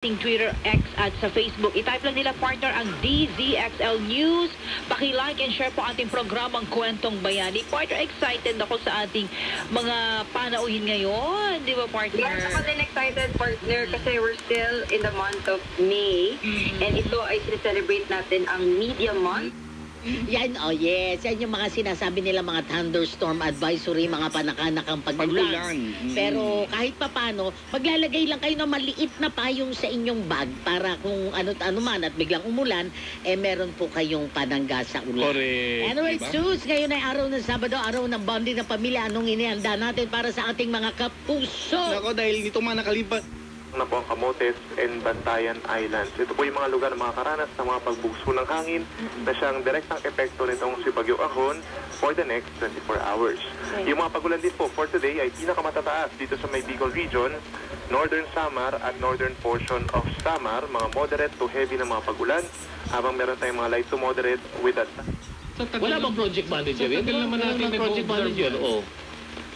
Twitter, X at sa Facebook. I-type lang nila partner ang DZXL News. Paki-like and share po ating programang Kwentong Bayani. Partner, excited ako sa ating mga panauhin ngayon. Di ba, partner? Yes, ako din excited, partner, kasi we're still in the month of May. And ito ay celebrate natin ang Media Month. Yan, oh yes. Yan yung mga sinasabi nila, mga thunderstorm advisory, mga panakanakang pagulan. Pero kahit papano, maglalagay lang kayo ng maliit na payong sa inyong bag para kung ano man at biglang umulan, meron po kayong panangga sa ulan. Correct. Anyway, diba? Sus, ngayon ay araw ng Sabado, araw ng bonding ng pamilya. Anong inihanda natin para sa ating mga kapuso? Nako, dahil nito mga nakalipat na po ang Camotes and Bantayan Islands. Ito po yung mga lugar na makakaranas ng mga pagbugso ng hangin na siyang direktang epekto nitong si Bagyo Ahon for the next 24 hours. Yung mga pagulan din po for today ay pinakamatataas dito sa may Bicol Region, Northern Samar at Northern portion of Samar, mga moderate to heavy na mga pagulan, habang meron tayong mga light to moderate with that. Wala bang project manager? Sa tagal naman natin project manager, oh.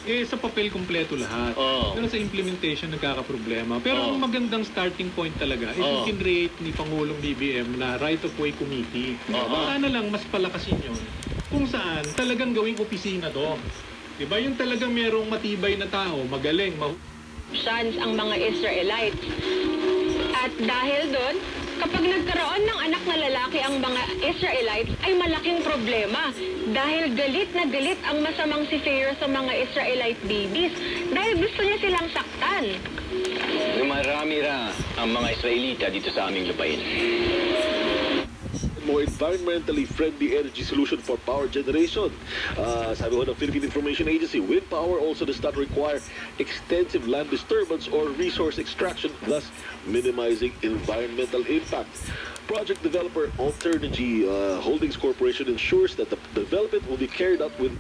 Sa papel kumpleto lahat. Pero sa implementation nagkakaproblema. Pero ang magandang starting point talaga is yung kinreate ni Pangulong BBM na right-of-way committee. Sana lang mas palakasin yun. Kung saan talagang gawing opisina to. Diba? Yung talagang merong matibay na tao, magaling, Ang mga Israelites. At dahil doon, kapag nagkaroon ng anak na lalaki ang mga Israelites, ay malaking problema. Dahil galit na galit ang masamang si Pharaoh sa mga Israelite babies. Dahil gusto niya silang saktan. Dumarami ang mga Israelita dito sa aming lupain. More environmentally friendly energy solution for power generation. Sabi ko ng Philippine Information Agency, wind power also does not require extensive land disturbance or resource extraction, thus minimizing environmental impact. Project developer Alternergy Holdings Corporation ensures that the development will be carried out with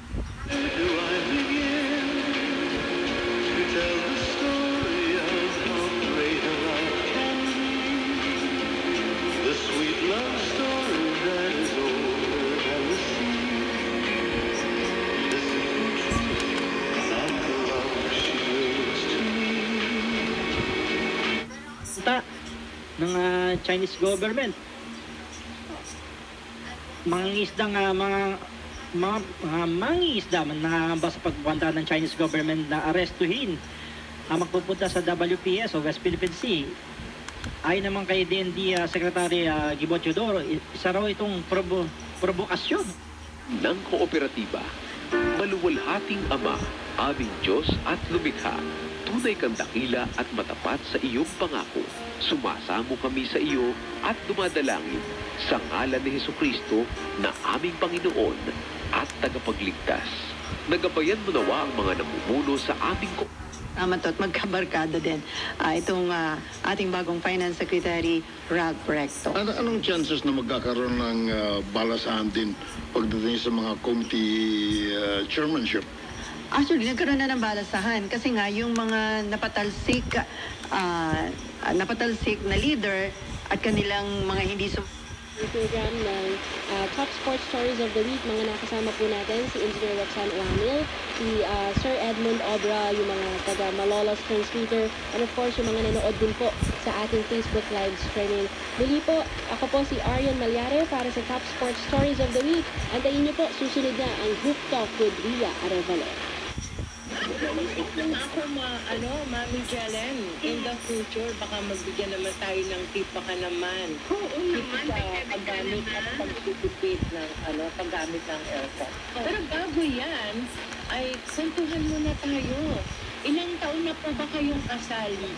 ng Chinese government. Mangingisda mga mangingisda na basta pagpunta ng Chinese government na arestuhin magpupunta sa WPS o West Philippine Sea. Ayon naman kay DND Secretary Gibo Teodoro, isa raw itong provokasyon ng kooperatiba. Maluwalhating Ama, aming Diyos at lumikha, tunay kang dakila at matapat sa iyong pangako. Sumasamo kami sa iyo at dumadalangin sa ngalan ni Hesukristo na aming Panginoon at tagapagligtas. Nagabayan mo nawa ang mga namumuno sa aming Tama to at magkabarkada din itong ating bagong Finance Secretary, Ralph Recto. Anong chances na magkakaroon ng balasahan din pagdating sa mga committee chairmanship? Actually, nagkaroon na ng balasahan kasi nga yung mga napatalsik na leader at kanilang mga hindi program ng Top Sports Stories of the Week. Mga nakasama po natin si Engineer Roxanne Oamil, si Sir Edmund Obra, yung mga taga Malolos transmitter, and of course yung mga nanood din po sa ating Facebook live streaming. Muli po, ako po si Arian Malyare para sa Top Sports Stories of the Week. Antayin niyo po, susunod na ang Hoop Talk with Ria Arevalo. Naisip lang ako, Mami Jalen, in the future, baka magbigyan naman tayo ng tip baka naman. Oo naman, paggamit at pagtitipid ng paggamit ng aircon. Pero bago yan, ay kwentuhan muna tayo. Ilang taon na po ba kayong kasali?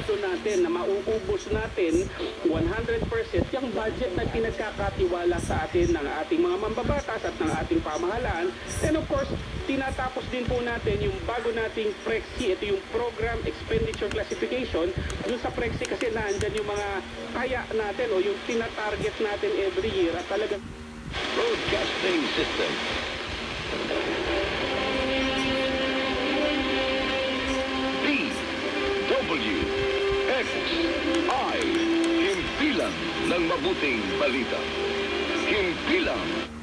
sigurado natin na mauubos natin 100% yung budget na pinagkakatiwala sa atin ng ating mga mambabatas at ng ating pamahalaan. And of course, tinatapos din po natin yung bago nating Prexi. Ito yung Program Expenditure Classification. Doon sa Prexi kasi nandyan yung mga kaya natin o yung tinatarget natin every year at talagang Broadcasting System. DWXI. Himpilan ng mabuting balita. Himpilan.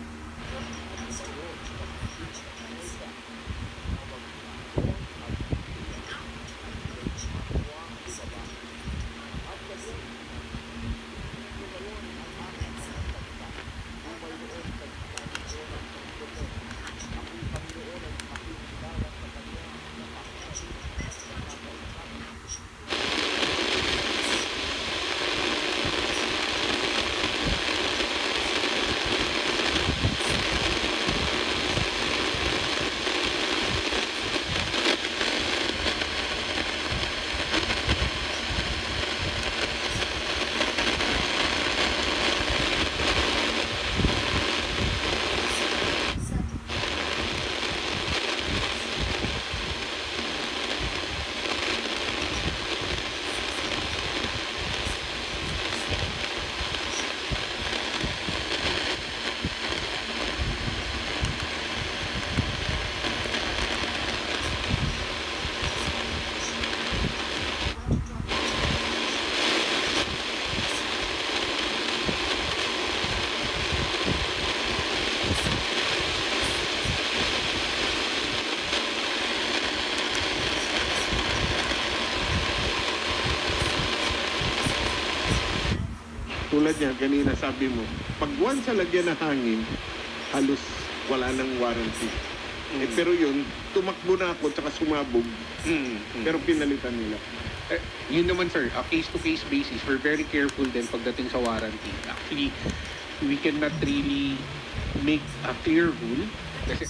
Tulad niya, kanina sabi mo, pag once sa lagyan ng hangin, halos wala nang warranty. Pero yun, tumakbo na ako tsaka sumabog. Pero pinalitan nila. Yun naman sir, case-to-case basis, we're very careful din pagdating sa warranty. Actually, we cannot really make a clear rule kasi